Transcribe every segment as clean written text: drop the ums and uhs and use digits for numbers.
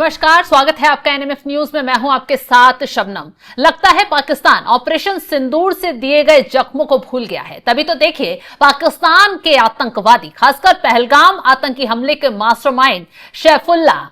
नमस्कार, स्वागत है आपका एनएमएफ न्यूज में। मैं हूं आपके साथ शबनम। लगता है पाकिस्तान ऑपरेशन सिंदूर से दिए गए जख्मों को भूल गया है। तभी तो देखिए, पाकिस्तान के आतंकवादी, खासकर पहलगाम आतंकी हमले के मास्टरमाइंड सैफुल्लाह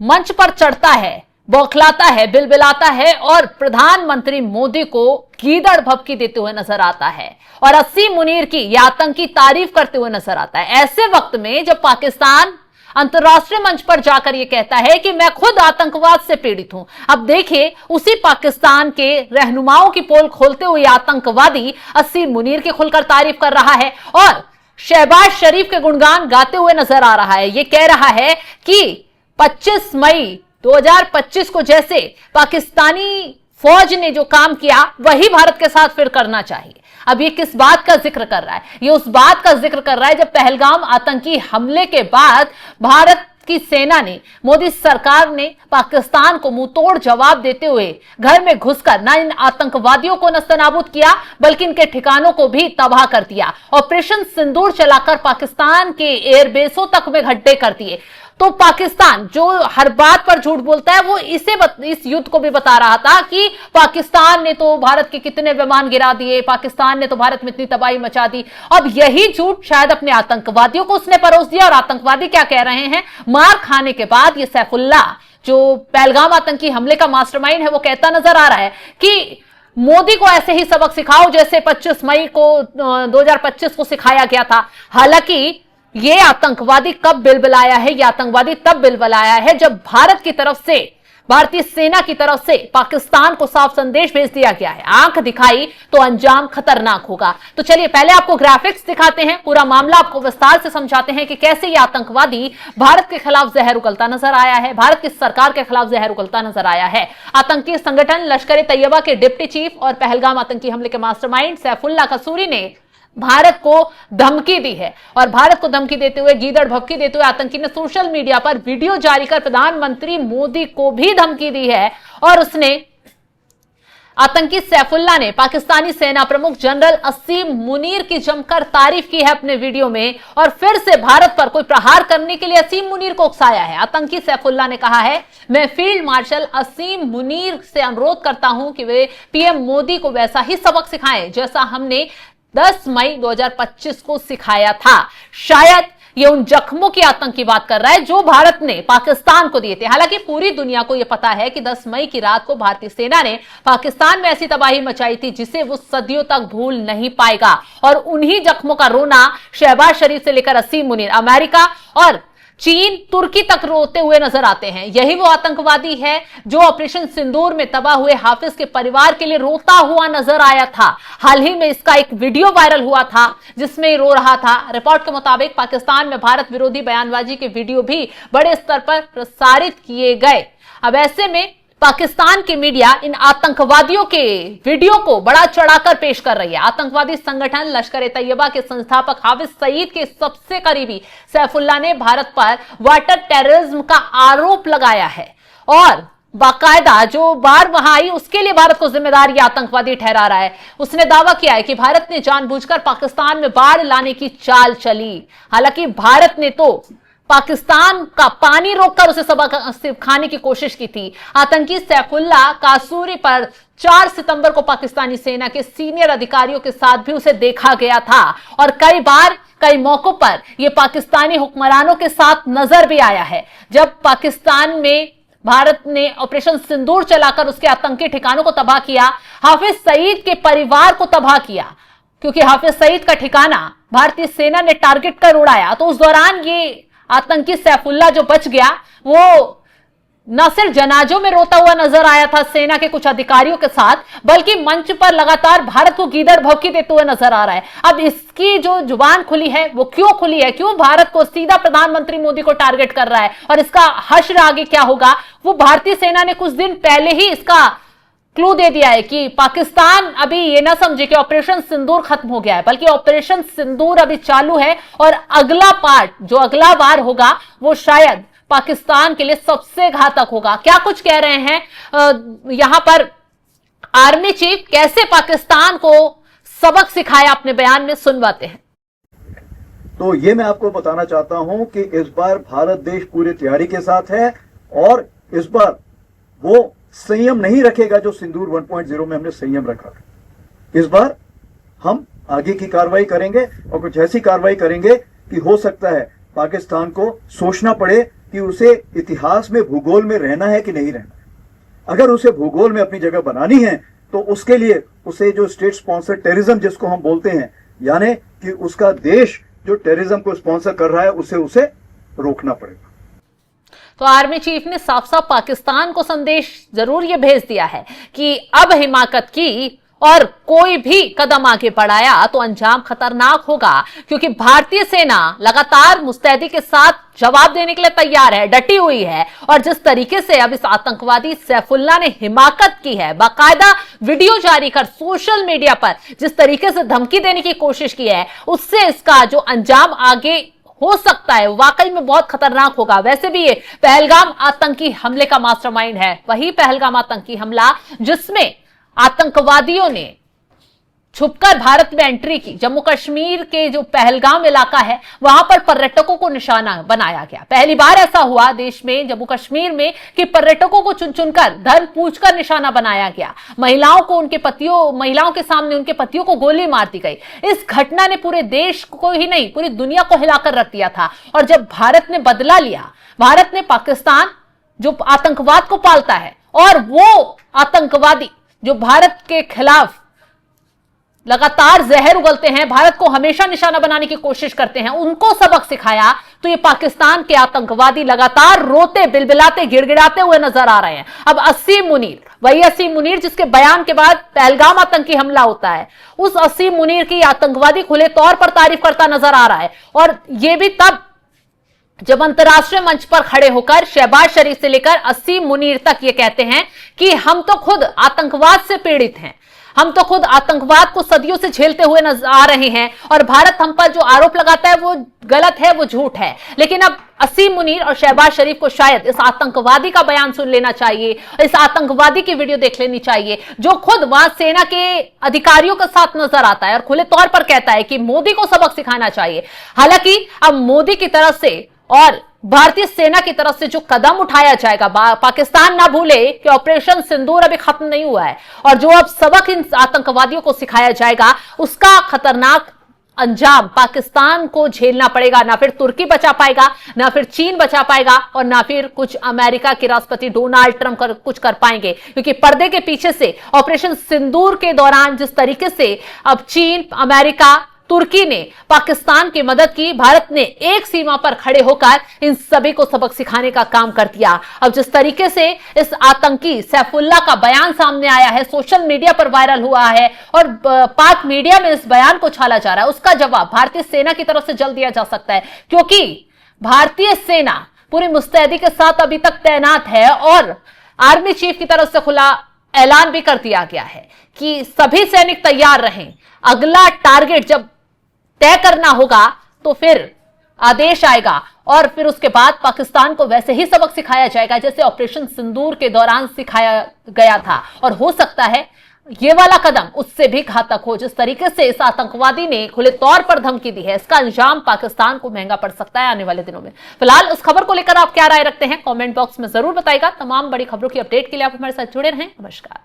मंच पर चढ़ता है, बौखलाता है, बिलबिलाता है और प्रधानमंत्री मोदी को गीदड़ भभकी देते हुए नजर आता है और असीम मुनीर की यह आतंकी तारीफ करते हुए नजर आता है। ऐसे वक्त में जब पाकिस्तान अंतर्राष्ट्रीय मंच पर जाकर यह कहता है कि मैं खुद आतंकवाद से पीड़ित हूं, अब देखिए उसी पाकिस्तान के रहनुमाओं की पोल खोलते हुए आतंकवादी असीम मुनीर की खुलकर तारीफ कर रहा है और शहबाज शरीफ के गुणगान गाते हुए नजर आ रहा है। यह कह रहा है कि 25 मई 2025 को जैसे पाकिस्तानी फौज ने जो काम किया वही भारत के साथ फिर करना चाहिए। अब ये किस बात का जिक्र कर रहा है? ये उस बात का जिक्र कर रहा है जब पहलगाम आतंकी हमले के बाद भारत की सेना ने, मोदी सरकार ने पाकिस्तान को मुंहतोड़ जवाब देते हुए घर में घुसकर न इन आतंकवादियों को नस्तनाबूद किया बल्कि इनके ठिकानों को भी तबाह कर दिया। ऑपरेशन सिंदूर चलाकर पाकिस्तान के एयरबेसों तक में गड्ढे कर दिए। तो पाकिस्तान जो हर बात पर झूठ बोलता है, वो इस युद्ध को भी बता रहा था कि पाकिस्तान ने तो भारत के कितने विमान गिरा दिए, पाकिस्तान ने तो भारत में इतनी तबाही मचा दी। अब यही झूठ शायद अपने आतंकवादियों को उसने परोस दिया। और आतंकवादी क्या कह रहे हैं? मार खाने के बाद ये सैफुल्लाह, जो पहलगाम आतंकी हमले का मास्टरमाइंड है, वो कहता नजर आ रहा है कि मोदी को ऐसे ही सबक सिखाओ जैसे 25 मई को 2025 को सिखाया गया था। हालांकि ये आतंकवादी कब बिलबिलाया है? ये आतंकवादी तब बिलबिलाया है जब भारत की तरफ से, भारतीय सेना की तरफ से पाकिस्तान को साफ संदेश भेज दिया गया है, आंख दिखाई तो अंजाम खतरनाक होगा। तो चलिए पहले आपको ग्राफिक्स दिखाते हैं, पूरा मामला आपको विस्तार से समझाते हैं कि कैसे ये आतंकवादी भारत के खिलाफ जहर उगलता नजर आया है, भारत की सरकार के खिलाफ जहर उगलता नजर आया है। आतंकी संगठन लश्कर ए तैयबा के डिप्टी चीफ और पहलगाम आतंकी हमले के मास्टरमाइंड सैफुल्लाह कसूरी ने भारत को धमकी दी है और भारत को धमकी देते हुए, गीदड़ भभकी देते हुए आतंकी ने सोशल मीडिया पर वीडियो जारी कर प्रधानमंत्री मोदी को भी धमकी दी है। और उसने, आतंकी सैफुल्लाह ने पाकिस्तानी सेना प्रमुख जनरल असीम मुनीर की जमकर तारीफ की है अपने वीडियो में और फिर से भारत पर कोई प्रहार करने के लिए असीम मुनीर को उकसाया है। आतंकी सैफुल्लाह ने कहा है, मैं फील्ड मार्शल असीम मुनीर से अनुरोध करता हूं कि वे पीएम मोदी को वैसा ही सबक सिखाएं जैसा हमने 10 मई 2025 को सिखाया था। शायद ये उन जख्मों की आतंक की बात कर रहा है जो भारत ने पाकिस्तान को दिए थे। हालांकि पूरी दुनिया को यह पता है कि 10 मई की रात को भारतीय सेना ने पाकिस्तान में ऐसी तबाही मचाई थी जिसे वो सदियों तक भूल नहीं पाएगा। और उन्हीं जख्मों का रोना शहबाज शरीफ से लेकर असीम मुनीर, अमेरिका और चीन, तुर्की तक रोते हुए नजर आते हैं। यही वो आतंकवादी है जो ऑपरेशन सिंदूर में तबाह हुए हाफिज के परिवार के लिए रोता हुआ नजर आया था। हाल ही में इसका एक वीडियो वायरल हुआ था जिसमें रो रहा था। रिपोर्ट के मुताबिक पाकिस्तान में भारत विरोधी बयानबाजी के वीडियो भी बड़े स्तर पर प्रसारित किए गए। अब ऐसे में पाकिस्तान की मीडिया इन आतंकवादियों के वीडियो को बड़ा चढ़ाकर पेश कर रही है। आतंकवादी संगठन लश्कर ए तैयबा के संस्थापक हाफिज सईद के सबसे करीबी सैफुल्लाह ने भारत पर वाटर टेररिज्म का आरोप लगाया है और बाकायदा जो बार वहां आई उसके लिए भारत को जिम्मेदार ये आतंकवादी ठहरा रहा है। उसने दावा किया है कि भारत ने जानबूझकर पाकिस्तान में बाढ़ लाने की चाल चली। हालांकि भारत ने तो पाकिस्तान का पानी रोककर उसे सबक सिखाने की कोशिश की थी। आतंकी सैफुल्लाह कासूरी पर 4 सितंबर को पाकिस्तानी सेना के सीनियर अधिकारियों के साथ भी उसे देखा गया था और कई बार, कई मौकों पर यह पाकिस्तानी हुक्मरानों के साथ नजर भी आया है। जब पाकिस्तान में भारत ने ऑपरेशन सिंदूर चलाकर उसके आतंकी ठिकानों को तबाह किया, हाफिज सईद के परिवार को तबाह किया, क्योंकि हाफिज सईद का ठिकाना भारतीय सेना ने टारगेट कर उड़ाया। तो उस दौरान ये आतंकी सैफुल्लाह जो बच गया, वो न सिर्फ जनाजों में रोता हुआ नजर आया था सेना के कुछ अधिकारियों के साथ, बल्कि मंच पर लगातार भारत को गीदड़ भभकी देते हुए नजर आ रहा है। अब इसकी जो जुबान खुली है वो क्यों खुली है? क्यों भारत को सीधा प्रधानमंत्री मोदी को टारगेट कर रहा है? और इसका हश्र आगे क्या होगा? वो भारतीय सेना ने कुछ दिन पहले ही इसका क्लू दे दिया है कि पाकिस्तान अभी ये ना समझे कि ऑपरेशन सिंदूर खत्म हो गया है, बल्कि ऑपरेशन सिंदूर अभी चालू है और अगला पार्ट, जो अगला वार होगा, वो शायद पाकिस्तान के लिए सबसे घातक होगा। क्या कुछ कह रहे हैं यहां पर आर्मी चीफ, कैसे पाकिस्तान को सबक सिखाया अपने बयान में, सुनवाते हैं। तो ये मैं आपको बताना चाहता हूं कि इस बार भारत देश पूरी तैयारी के साथ है और इस बार वो संयम नहीं रखेगा जो सिंदूर 1.0 में हमने संयम रखा था। इस बार हम आगे की कार्रवाई करेंगे और कुछ ऐसी कार्रवाई करेंगे कि हो सकता है पाकिस्तान को सोचना पड़े कि उसे इतिहास में, भूगोल में रहना है कि नहीं रहना है। अगर उसे भूगोल में अपनी जगह बनानी है तो उसके लिए उसे जो स्टेट स्पॉन्सर टेररिज्म जिसको हम बोलते हैं, यानी कि उसका देश जो टेररिज्म को स्पॉन्सर कर रहा है उसे रोकना पड़ेगा। तो आर्मी चीफ ने साफ साफ पाकिस्तान को संदेश जरूर ये भेज दिया है कि अब हिमाकत की और कोई भी कदम आगे बढ़ाया तो अंजाम खतरनाक होगा, क्योंकि भारतीय सेना लगातार मुस्तैदी के साथ जवाब देने के लिए तैयार है, डटी हुई है। और जिस तरीके से अब इस आतंकवादी सैफुल्लाह ने हिमाकत की है, बाकायदा वीडियो जारी कर सोशल मीडिया पर जिस तरीके से धमकी देने की कोशिश की है, उससे इसका जो अंजाम आगे हो सकता है वाकई में बहुत खतरनाक होगा। वैसे भी ये पहलगाम आतंकी हमले का मास्टरमाइंड है, वही पहलगाम आतंकी हमला जिसमें आतंकवादियों ने छुपकर भारत में एंट्री की। जम्मू कश्मीर के जो पहलगाम इलाका है वहां पर पर्यटकों को निशाना बनाया गया। पहली बार ऐसा हुआ देश में, जम्मू कश्मीर में, कि पर्यटकों को चुन चुनकर, धर्म पूछकर निशाना बनाया गया। महिलाओं के सामने उनके पतियों को गोली मार दी गई। इस घटना ने पूरे देश को ही नहीं पूरी दुनिया को हिलाकर रख दिया था। और जब भारत ने बदला लिया, भारत ने पाकिस्तान जो आतंकवाद को पालता है और वो आतंकवादी जो भारत के खिलाफ लगातार जहर उगलते हैं, भारत को हमेशा निशाना बनाने की कोशिश करते हैं, उनको सबक सिखाया, तो ये पाकिस्तान के आतंकवादी लगातार रोते, बिलबिलाते, गिड़गिड़ाते हुए नजर आ रहे हैं। अब असीम मुनीर, वही असीम मुनीर जिसके बयान के बाद पहलगाम आतंकी हमला होता है, उस असीम मुनीर की आतंकवादी खुले तौर पर तारीफ करता नजर आ रहा है। और यह भी तब जब अंतर्राष्ट्रीय मंच पर खड़े होकर शहबाज शरीफ से लेकर असीम मुनीर तक ये कहते हैं कि हम तो खुद आतंकवाद से पीड़ित हैं, हम तो खुद आतंकवाद को सदियों से झेलते हुए नजर आ रहे हैं, और भारत हम पर जो आरोप लगाता है वो गलत है, वो झूठ है। लेकिन अब असीम मुनीर और शहबाज शरीफ को शायद इस आतंकवादी का बयान सुन लेना चाहिए, इस आतंकवादी की वीडियो देख लेनी चाहिए, जो खुद वहां सेना के अधिकारियों के साथ नजर आता है और खुले तौर पर कहता है कि मोदी को सबक सिखाना चाहिए। हालांकि अब मोदी की तरफ से और भारतीय सेना की तरफ से जो कदम उठाया जाएगा, पाकिस्तान ना भूले कि ऑपरेशन सिंदूर अभी खत्म नहीं हुआ है, और जो अब सबक इन आतंकवादियों को सिखाया जाएगा उसका खतरनाक अंजाम पाकिस्तान को झेलना पड़ेगा। ना फिर तुर्की बचा पाएगा, ना फिर चीन बचा पाएगा, और ना फिर कुछ अमेरिका के राष्ट्रपति डोनाल्ड ट्रंप कुछ कर पाएंगे, क्योंकि पर्दे के पीछे से ऑपरेशन सिंदूर के दौरान जिस तरीके से अब चीन, अमेरिका, तुर्की ने पाकिस्तान की मदद की, भारत ने एक सीमा पर खड़े होकर इन सभी को सबक सिखाने का काम कर दिया। अब जिस तरीके से इस आतंकी सैफुल्लाह का बयान सामने आया है, सोशल मीडिया पर वायरल हुआ है और पाक मीडिया में इस बयान को छाला जा रहा है, उसका जवाब भारतीय सेना की तरफ से जल्द दिया जा सकता है, क्योंकि भारतीय सेना पूरी मुस्तैदी के साथ अभी तक तैनात है। और आर्मी चीफ की तरफ से खुला ऐलान भी कर दिया गया है कि सभी सैनिक तैयार रहें, अगला टारगेट जब तय करना होगा तो फिर आदेश आएगा और फिर उसके बाद पाकिस्तान को वैसे ही सबक सिखाया जाएगा जैसे ऑपरेशन सिंदूर के दौरान सिखाया गया था। और हो सकता है ये वाला कदम उससे भी घातक हो। जिस तरीके से इस आतंकवादी ने खुले तौर पर धमकी दी है, इसका अंजाम पाकिस्तान को महंगा पड़ सकता है आने वाले दिनों में। फिलहाल इस खबर को लेकर आप क्या राय रखते हैं, कमेंट बॉक्स में जरूर बताइएगा। तमाम बड़ी खबरों की अपडेट के लिए आप हमारे साथ जुड़े रहें। नमस्कार।